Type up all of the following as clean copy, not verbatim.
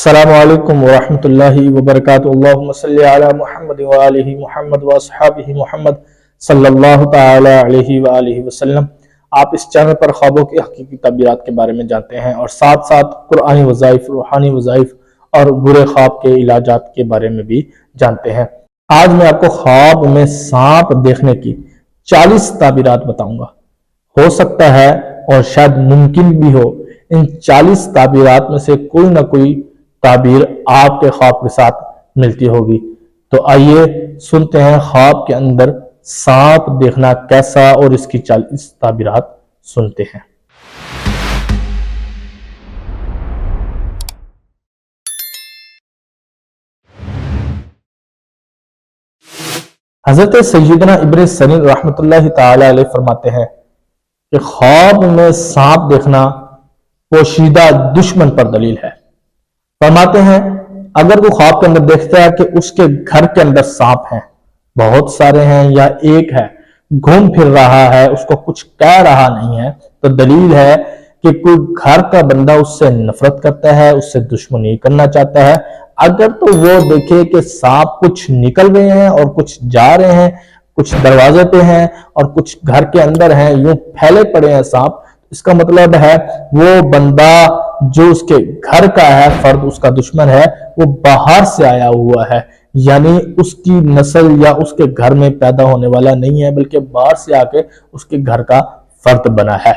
السلام علیکم ورحمۃ اللہ وبرکاتہ۔ اللہم صلی علی محمد وآلہ محمد واصحابہ محمد صلی اللہ تعالی علیہ وآلہ وسلم۔ آپ اس چینل پر خوابوں کی حقیقی تعبیرات کے بارے میں جانتے ہیں اور ساتھ ساتھ قرآنی وظائف، روحانی وظائف اور برے خواب کے علاجات کے بارے میں بھی جانتے ہیں۔ آج میں آپ کو خواب میں سانپ دیکھنے کی 40 تعبیرات بتاؤں گا۔ ہو سکتا ہے اور شاید ممکن بھی ہو ان 40 تعبیرات میں سے کوئی نہ کوئی تعبیر آپ کے خواب کے ساتھ ملتی ہوگی۔ تو آئیے سنتے ہیں خواب کے اندر سانپ دیکھنا کیسا، اور اس کی 40 تعبیرات سنتے ہیں۔ حضرت سیدنا ابن سیرین رحمۃ اللہ تعالی علیہ فرماتے ہیں کہ خواب میں سانپ دیکھنا پوشیدہ دشمن پر دلیل ہے۔ فرماتے ہیں اگر کوئی خواب کے اندر دیکھتا ہے کہ اس کے گھر کے اندر سانپ ہیں، بہت سارے ہیں یا ایک ہے، گھوم پھر رہا ہے، اس کو کچھ کہہ رہا نہیں ہے، تو دلیل ہے کہ کوئی گھر کا بندہ اس سے نفرت کرتا ہے، اس سے دشمنی کرنا چاہتا ہے۔ اگر تو وہ دیکھے کہ سانپ کچھ نکل رہے ہیں اور کچھ جا رہے ہیں، کچھ دروازے پہ ہیں اور کچھ گھر کے اندر ہیں، یوں پھیلے پڑے ہیں سانپ، اس کا مطلب ہے وہ بندہ جو اس کے گھر کا ہے، فرد اس کا دشمن ہے، وہ باہر سے آیا ہوا ہے، یعنی اس کی نسل یا اس کے گھر میں پیدا ہونے والا نہیں ہے، بلکہ باہر سے آ کے اس کے گھر کا فرد بنا ہے۔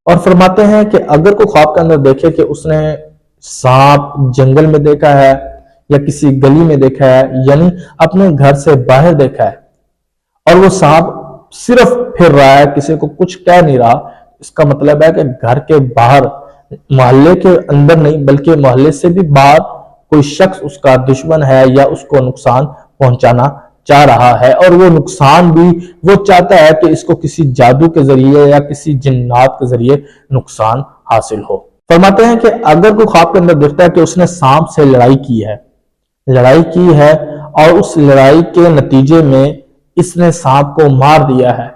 اور فرماتے ہیں کہ اگر کوئی خواب کے اندر دیکھے کہ اس نے سانپ جنگل میں دیکھا ہے یا کسی گلی میں دیکھا ہے، یعنی اپنے گھر سے باہر دیکھا ہے، اور وہ سانپ صرف پھر رہا ہے، کسی کو کچھ کہہ نہیں رہا، اس کا مطلب ہے کہ گھر کے باہر، محلے کے اندر نہیں بلکہ محلے سے بھی باہر کوئی شخص اس کا دشمن ہے یا اس کو نقصان پہنچانا چاہ رہا ہے، اور وہ نقصان بھی وہ چاہتا ہے کہ اس کو کسی جادو کے ذریعے یا کسی جنات کے ذریعے نقصان حاصل ہو۔ فرماتے ہیں کہ اگر کوئی خواب کے اندر دیکھتا ہے کہ اس نے سانپ سے لڑائی کی ہے اور اس لڑائی کے نتیجے میں اس نے سانپ کو مار دیا ہے،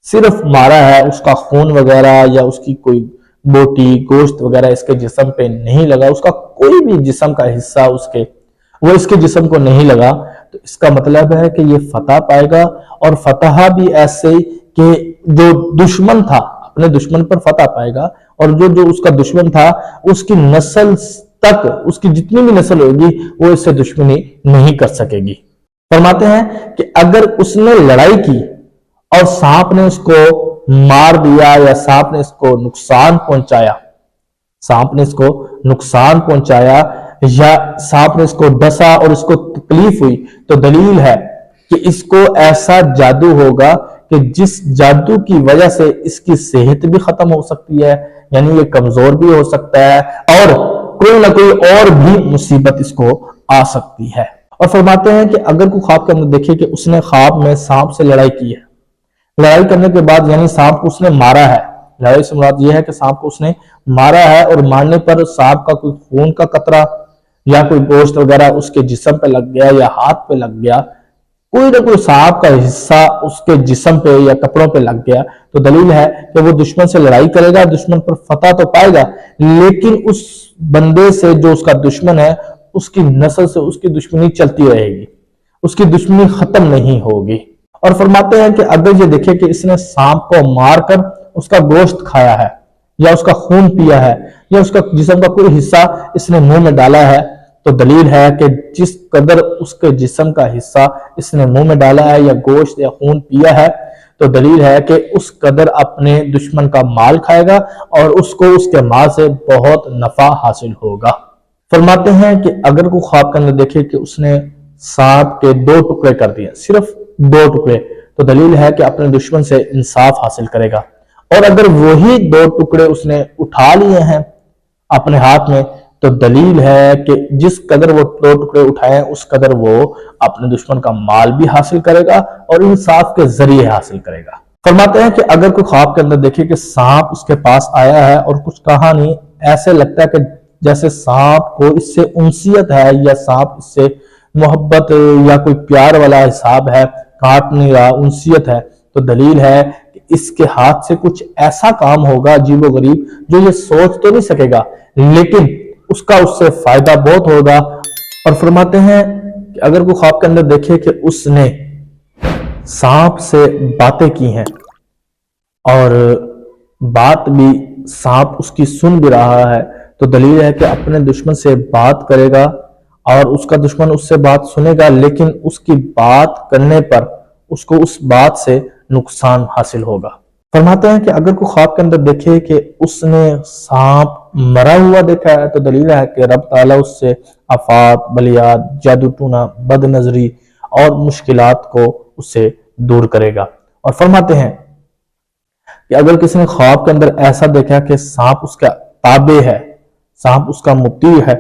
صرف مارا ہے، اس کا خون وغیرہ یا اس کی کوئی بوٹی گوشت وغیرہ اس کے جسم پہ نہیں لگا، اس کا کوئی بھی جسم کا حصہ وہ اس کے جسم کو نہیں لگا، تو اس کا مطلب ہے کہ یہ فتح پائے گا، اور فتح بھی ایسے کہ جو دشمن تھا اپنے دشمن پر فتح پائے گا، اور جو اس کا دشمن تھا اس کی نسل تک، اس کی جتنی بھی نسل ہوگی وہ اس سے دشمنی نہیں کر سکے گی۔ فرماتے ہیں کہ اگر اس نے لڑائی کی اور سانپ نے اس کو مار دیا یا سانپ نے اس کو نقصان پہنچایا یا سانپ نے اس کو ڈسا اور اس کو تکلیف ہوئی، تو دلیل ہے کہ اس کو ایسا جادو ہوگا کہ جس جادو کی وجہ سے اس کی صحت بھی ختم ہو سکتی ہے، یعنی یہ کمزور بھی ہو سکتا ہے، اور کوئی نہ کوئی اور بھی مصیبت اس کو آ سکتی ہے۔ اور فرماتے ہیں کہ اگر کوئی خواب کے اندر دیکھے کہ اس نے خواب میں سانپ سے لڑائی کی ہے، لڑائی کرنے کے بعد یعنی سانپ کو اس نے مارا ہے، لڑائی سے مراد یہ ہے کہ سانپ کو اس نے مارا ہے، اور مارنے پر سانپ کا کوئی خون کا قطرہ یا کوئی گوشت وغیرہ اس کے جسم پہ لگ گیا یا ہاتھ پہ لگ گیا، کوئی نہ کوئی سانپ کا حصہ اس کے جسم پہ یا کپڑوں پہ لگ گیا، تو دلیل ہے کہ وہ دشمن سے لڑائی کرے گا، دشمن پر فتح تو پائے گا، لیکن اس بندے سے جو اس کا دشمن ہے، اس کی نسل سے اس کی دشمنی چلتی رہے گی، اس کی دشمنی ختم نہیں ہوگی۔ اور فرماتے ہیں کہ اگر یہ دیکھے کہ اس نے سانپ کو مار کر اس کا گوشت کھایا ہے یا اس کا خون پیا ہے یا اس کا جسم کا کوئی حصہ اس نے منہ میں ڈالا ہے، تو دلیل ہے کہ جس قدر اس کے جسم کا حصہ اس نے منہ میں ڈالا ہے یا گوشت یا خون پیا ہے، تو دلیل ہے کہ اس قدر اپنے دشمن کا مال کھائے گا اور اس کو اس کے مال سے بہت نفع حاصل ہوگا۔ فرماتے ہیں کہ اگر کوئی خواب کے اندر دیکھے کہ اس نے سانپ کے 2 ٹکڑے کر دیے، صرف 2 ٹکڑے، تو دلیل ہے کہ اپنے دشمن سے انصاف حاصل کرے گا، اور اگر وہی 2 ٹکڑے اس نے اٹھا لیے ہیں اپنے ہاتھ میں، تو دلیل ہے کہ جس قدر وہ 2 ٹکڑے اٹھائے ہیں اس قدر وہ اپنے دشمن کا مال بھی حاصل کرے گا اور انصاف کے ذریعے حاصل کرے گا۔ فرماتے ہیں کہ اگر کوئی خواب کے اندر دیکھے کہ سانپ اس کے پاس آیا ہے اور کچھ کہا نہیں، ایسے لگتا ہے کہ جیسے سانپ کو اس سے انسیت ہے یا سانپ اس سے محبت یا کوئی پیار والا حساب ہے، کاٹ نہیں رہا، انسیت ہے، تو دلیل ہے کہ اس کے ہاتھ سے کچھ ایسا کام ہوگا عجیب و غریب جو یہ سوچ تو نہیں سکے گا، لیکن اس کا اس سے فائدہ بہت ہوگا۔ اور فرماتے ہیں کہ اگر کوئی خواب کے اندر دیکھے کہ اس نے سانپ سے باتیں کی ہیں اور بات بھی سانپ اس کی سن بھی رہا ہے، تو دلیل ہے کہ اپنے دشمن سے بات کرے گا اور اس کا دشمن اس سے بات سنے گا، لیکن اس کی بات کرنے پر اس کو اس بات سے نقصان حاصل ہوگا۔ فرماتے ہیں کہ اگر کوئی خواب کے اندر دیکھے کہ اس نے سانپ مرا ہوا دیکھا ہے، تو دلیل ہے کہ رب تعالیٰ اس سے آفات، بلیات، جادو ٹونا، بد نظری اور مشکلات کو اس سے دور کرے گا۔ اور فرماتے ہیں کہ اگر کسی نے خواب کے اندر ایسا دیکھا کہ سانپ اس کا تابع ہے، سانپ اس کا مطیع ہے،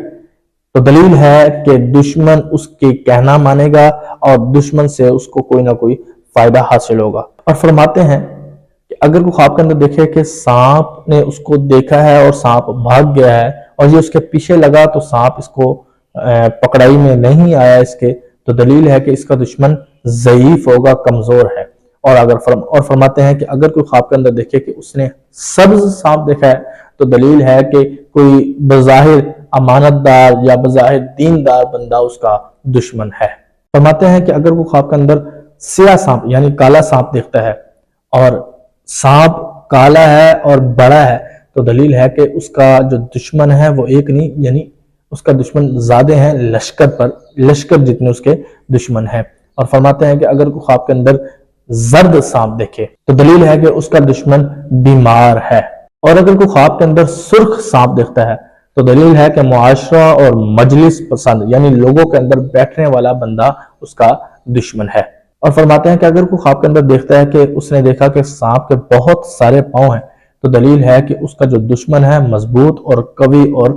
تو دلیل ہے کہ دشمن اس کے کہنا مانے گا اور دشمن سے اس کو کوئی نہ کوئی فائدہ حاصل ہوگا۔ اور فرماتے ہیں کہ اگر کوئی خواب کے اندر دیکھے کہ سانپ نے اس کو دیکھا ہے اور سانپ بھاگ گیا ہے اور یہ اس کے پیچھے لگا تو سانپ اس کو پکڑائی میں نہیں آیا اس کے، تو دلیل ہے کہ اس کا دشمن ضعیف ہوگا، کمزور ہے۔ اور فرماتے ہیں کہ اگر کوئی خواب کے اندر دیکھے کہ اس نے سبز سانپ دیکھا ہے، تو دلیل ہے کہ کوئی بظاہر امانت دار یا بظاہر دیندار بندہ اس کا دشمن ہے۔ فرماتے ہیں کہ اگر وہ خواب کے اندر سیاہ سانپ یعنی کالا سانپ دیکھتا ہے اور سانپ کالا ہے اور بڑا ہے، تو دلیل ہے کہ اس کا جو دشمن ہے وہ ایک نہیں، یعنی اس کا دشمن زیادہ ہیں، لشکر جتنے اس کے دشمن ہیں۔ اور فرماتے ہیں کہ اگر کوئی خواب کے اندر زرد سانپ دیکھے تو دلیل ہے کہ اس کا دشمن بیمار ہے۔ اور اگر کوئی خواب کے اندر سرخ سانپ دیکھتا ہے تو دلیل ہے کہ معاشرہ اور مجلس پسند یعنی لوگوں کے اندر بیٹھنے والا بندہ اس کا دشمن ہے۔ اور فرماتے ہیں کہ اگر کوئی خواب کے اندر دیکھتا ہے کہ اس نے دیکھا کہ سانپ کے بہت سارے پاؤں ہیں، تو دلیل ہے کہ اس کا جو دشمن ہے مضبوط اور قوی اور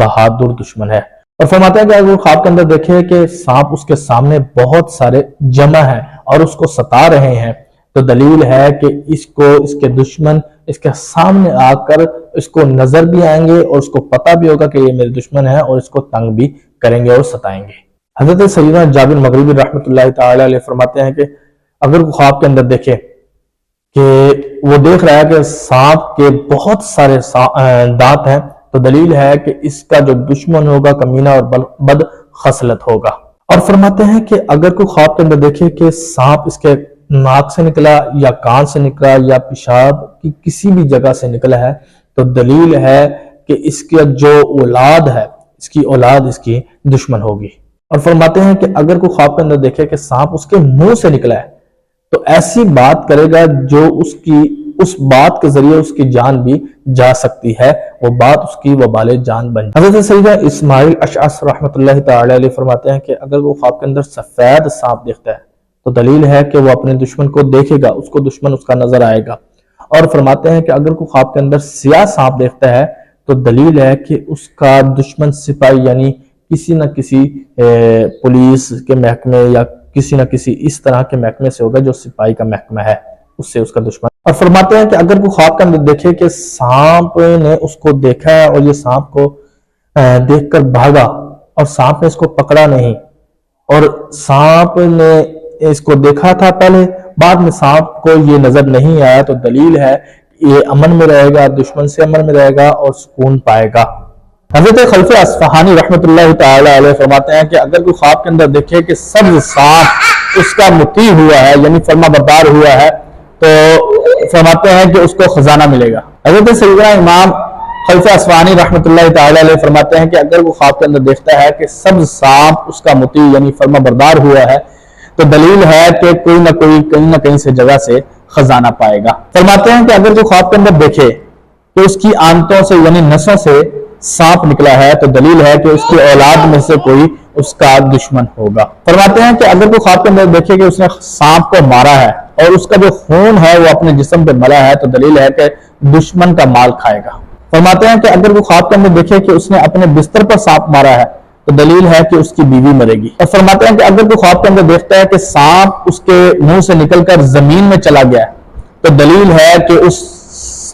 بہادر دشمن ہے۔ اور فرماتے ہیں کہ اگر خواب کے اندر دیکھے کہ سانپ اس کے سامنے بہت سارے جمع ہیں اور اس کو ستا رہے ہیں، تو دلیل ہے کہ اس کے دشمن اس کے سامنے آ کر اس کو نظر بھی آئیں گے اور اس کو پتہ بھی ہوگا کہ یہ میرے دشمن ہے اور اس کو تنگ بھی کریں گے اور ستائیں گے۔ حضرت سیدنا جابر مغربی رحمۃ اللہ تعالی علیہ فرماتے ہیں کہ اگر کوئی خواب کے اندر دیکھے کہ وہ دیکھ رہا ہے کہ سانپ کے بہت سارے دانت ہیں، تو دلیل ہے کہ اس کا جو دشمن ہوگا کمینہ اور بد خصلت ہوگا۔ اور فرماتے ہیں کہ اگر کوئی خواب کے اندر دیکھے کہ سانپ اس کے ناک سے نکلا یا کان سے نکلا یا پیشاب کی کسی بھی جگہ سے نکلا ہے، تو دلیل ہے کہ اس کی جو اولاد ہے اس کی دشمن ہوگی۔ اور فرماتے ہیں کہ اگر کوئی خواب کے اندر دیکھے کہ سانپ اس کے منہ سے نکلا ہے، تو ایسی بات کرے گا جو اس بات کے ذریعے اس کی جان بھی جا سکتی ہے، وہ بات اس کی وبال جان بن جائے۔ حضرت سیدنا اسماعیل اشعث رحمۃ اللہ تعالی علیہ فرماتے ہیں کہ اگر وہ خواب کے اندر سفید سانپ دیکھتا ہے تو دلیل ہے کہ وہ اپنے دشمن کو دیکھے گا، اس کو دشمن اس کا نظر آئے گا۔ اور فرماتے ہیں کہ اگر کوئی خواب کے اندر سیاہ سانپ دیکھتا ہے تو دلیل ہے کہ اس کا دشمن سپاہی یعنی کسی نہ کسی پولیس کے محکمے یا کسی نہ کسی اس طرح کے محکمے سے ہوگا جو سپاہی کا محکمہ ہے، اس سے اس کا دشمن۔ اور فرماتے ہیں کہ اگر کوئی خواب کے اندر دیکھے کہ سانپ نے اس کو دیکھا ہے اور یہ سانپ کو دیکھ کر بھاگا اور سانپ نے اس کو پکڑا نہیں، اور سانپ نے اس کو دیکھا تھا پہلے، بعد میں سانپ کو یہ نظر نہیں آیا، تو دلیل ہے یہ امن میں رہے گا، دشمن سے امن میں رہے گا اور سکون پائے گا۔ حضرت خلف اصفہانی رحمۃ اللہ تعالی علیہ فرماتے ہیں کہ اگر کوئی خواب کے اندر دیکھے کہ سبز سانپ اس کا مطیع ہوا ہے یعنی فرما بردار ہوا ہے، تو فرماتے ہیں کہ اس کو خزانہ ملے گا۔ حضرت سیدنا امام خلف اصفہانی رحمۃ اللہ تعالی علیہ فرماتے ہیں کہ اگر وہ خواب کے اندر دیکھتا ہے کہ سبز سانپ اس کا مطیع یعنی فرما بردار ہوا ہے، تو دلیل ہے کہ کوئی نہ کوئی کہیں نہ کہیں سے جگہ سے خزانہ پائے گا۔ فرماتے ہیں کہ اگر جو خواب کے اندر دیکھے کہ اس کی آنتوں سے یعنی نسوں سے سانپ نکلا ہے، تو دلیل ہے کہ اس کی اولاد میں سے کوئی اس کا دشمن ہوگا۔ فرماتے ہیں کہ اگر کوئی خواب کے اندر دیکھے کہ اس نے سانپ کو مارا ہے اور اس کا جو خون ہے وہ اپنے جسم پہ ملا ہے، تو دلیل ہے کہ دشمن کا مال کھائے گا۔ فرماتے ہیں کہ اگر کوئی خواب کے اندر دیکھے کہ اس نے اپنے بستر پر سانپ مارا ہے، تو دلیل ہے کہ اس کی بیوی مرے گی۔ اور فرماتے ہیں کہ اگر کوئی خواب کے اندر دیکھتا ہے کہ سانپ اس کے منہ سے نکل کر زمین میں چلا گیا ہے، تو دلیل ہے کہ اس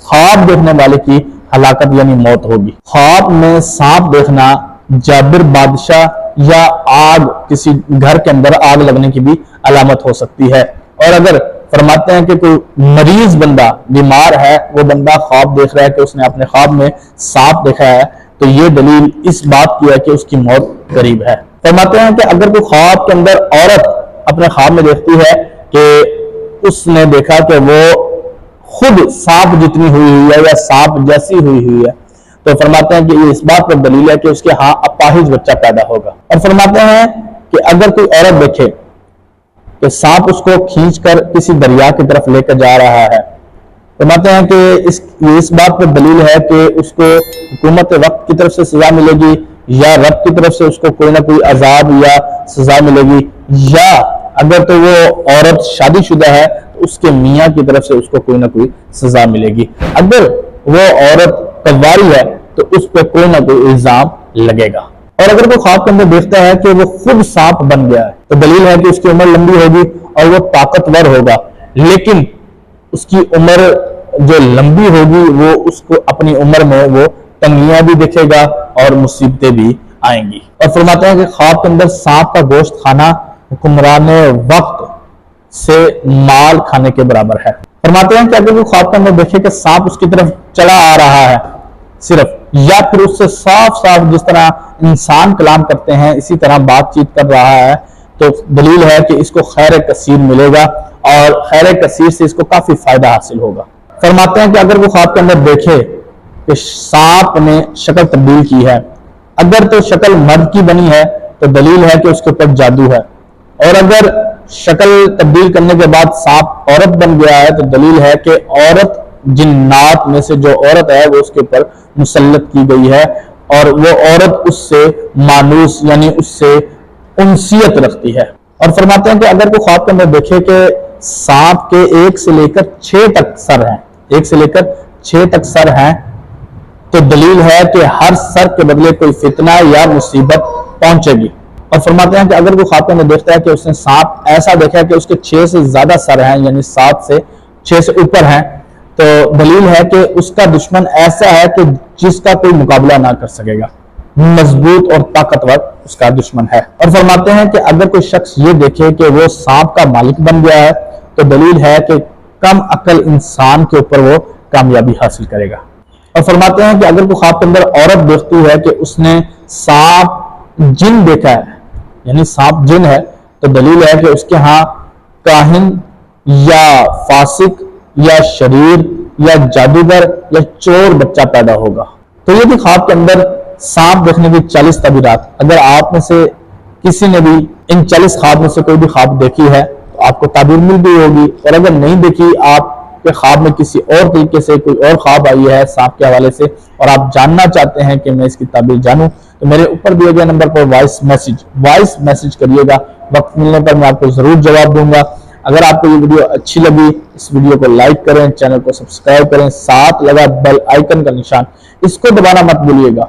خواب دیکھنے والے کی ہلاکت یعنی موت ہوگی۔ خواب میں سانپ دیکھنا جابر بادشاہ یا آگ کسی گھر کے اندر آگ لگنے کی بھی علامت ہو سکتی ہے۔ اور اگر فرماتے ہیں کہ کوئی مریض بندہ بیمار ہے، وہ بندہ خواب دیکھ رہا ہے کہ اس نے اپنے خواب میں سانپ دیکھا ہے، تو یہ دلیل اس بات کی ہے کہ اس کی موت قریب ہے۔ فرماتے ہیں کہ اگر کوئی خواب کے اندر عورت اپنے خواب میں دیکھتی ہے کہ اس نے دیکھا کہ وہ خود سانپ جتنی ہوئی ہے یا سانپ جیسی ہوئی ہے، تو فرماتے ہیں کہ یہ اس بات پر دلیل ہے کہ اس کے ہاں اپاہج بچہ پیدا ہوگا۔ اور فرماتے ہیں کہ اگر کوئی عورت دیکھے کہ سانپ اس کو کھینچ کر کسی دریا کی طرف لے کر جا رہا ہے، فرماتے ہیں کہ اس بات پر دلیل ہے کہ اس کو حکومت وقت کی طرف سے سزا ملے گی، یا رب کی طرف سے اس کو کوئی نہ کوئی عذاب یا سزا ملے گی، یا اگر تو وہ عورت شادی شدہ ہے تو اس کے میاں کی طرف سے اس کو کوئی نہ کوئی سزا ملے گی۔ اگر وہ عورت کنواری ہے تو اس پہ کوئی نہ کوئی الزام لگے گا۔ اور اگر کوئی خواب کے اندر دیکھتا ہے کہ وہ خود سانپ بن گیا ہے تو دلیل ہے کہ اس کی عمر لمبی ہوگی اور وہ طاقتور ہوگا، لیکن اس کی عمر جو لمبی ہوگی وہ اس کو اپنی عمر میں وہ تنگیاں بھی دیکھے گا اور مصیبتیں بھی آئیں گی۔ اور فرماتے ہیں کہ خواب کے اندر سانپ کا گوشت کھانا حکمران وقت سے مال کھانے کے برابر ہے۔ فرماتے ہیں کہ اگر کوئی خواب کے اندر دیکھے کہ سانپ اس کی طرف چلا آ رہا ہے صرف، یا پھر اس سے صاف صاف جس طرح انسان کلام کرتے ہیں اسی طرح بات چیت کر رہا ہے، تو دلیل ہے کہ اس کو خیر کثیر ملے گا اور خیر کثیر سے اس کو کافی فائدہ حاصل ہوگا۔ فرماتے ہیں کہ اگر وہ خواب کے اندر دیکھے کہ سانپ نے شکل تبدیل کی ہے، اگر تو شکل مرد کی بنی ہے تو دلیل ہے کہ اس کے اوپر جادو ہے، اور اگر شکل تبدیل کرنے کے بعد سانپ عورت بن گیا ہے تو دلیل ہے کہ عورت جنات میں سے جو عورت ہے وہ اس کے اوپر مسلط کی گئی ہے، اور وہ عورت اس سے مانوس یعنی اس سے انسیت رکھتی ہے۔ اور فرماتے ہیں کہ اگر کوئی خواب کے اندر دیکھے کہ سانپ کے 1 سے لے کر 6 تک سر ہیں، 1 سے لے کر 6 تک سر ہیں، تو دلیل ہے کہ ہر سر کے بدلے کوئی فتنہ یا مصیبت پہنچے گی۔ اور فرماتے ہیں کہ اگر کوئی خواب کے اندر دیکھتا ہے کہ اس نے سانپ ایسا دیکھا ہے کہ اس کے 6 سے زیادہ سر ہیں، یعنی 7 سے 6 سے اوپر ہیں، تو دلیل ہے کہ اس کا دشمن ایسا ہے کہ جس کا کوئی مقابلہ نہ کر سکے گا، مضبوط اور طاقتور اس کا دشمن ہے۔ اور فرماتے ہیں کہ اگر کوئی شخص یہ دیکھے کہ وہ سانپ کا مالک بن گیا ہے تو دلیل ہے کہ کم عقل انسان کے اوپر وہ کامیابی حاصل کرے گا۔ اور فرماتے ہیں کہ اگر کوئی خواب کے اندر عورت دیکھتی ہے کہ اس نے سانپ جن دیکھا ہے، یعنی سانپ جن ہے، تو دلیل ہے کہ اس کے ہاں کاہن یا فاسق یا شریر یا جادوگر یا چور بچہ پیدا ہوگا۔ تو یہ بھی خواب کے اندر سانپ دیکھنے کی 40 تعبیرات۔ اگر آپ میں سے کسی نے بھی ان 40 خواب میں سے کوئی بھی خواب دیکھی ہے تو آپ کو تعبیر مل گئی ہوگی، اور اگر نہیں دیکھی، آپ کے خواب میں کسی اور طریقے سے کوئی اور خواب آئی ہے سانپ کے حوالے سے اور آپ جاننا چاہتے ہیں کہ میں اس کی تعبیر جانوں، تو میرے اوپر دیے گئے نمبر پر وائس میسج کریے گا، وقت ملنے پر میں آپ کو ضرور جواب دوں گا۔ اگر آپ کو یہ ویڈیو اچھی لگی، اس ویڈیو کو لائک کریں، چینل کو سبسکرائب کریں، ساتھ لگا بیل آئیکن کا نشان اس کو دبانا مت بھولیے گا۔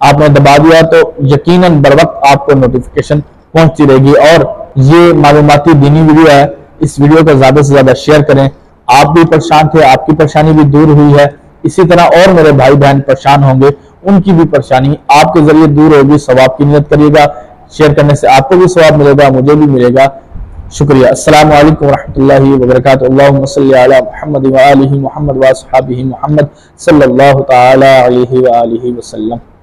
آپ نے دبا دیا تو یقیناً بر وقت آپ کو نوٹیفیکیشن پہنچتی رہے گی۔ اور یہ معلوماتی دینی ویڈیو ہے، اس ویڈیو کو زیادہ سے زیادہ شیئر کریں۔ آپ بھی پریشان تھے، آپ کی پریشانی بھی دور ہوئی ہے، اسی طرح اور میرے بھائی بہن پریشان ہوں گے، ان کی بھی پریشانی آپ کے ذریعے دور ہوگی۔ ثواب کی نیت کریے گا، شیئر کرنے سے آپ کو بھی ثواب ملے گا، مجھے بھی ملے گا۔ شکریہ۔ السلام علیکم ورحمۃ اللہ وبرکاتہ۔ اللہم صلی علی محمد وآلہ محمد واصحابہ محمد صلی اللہ تعالی علیہ وآلہ وسلم۔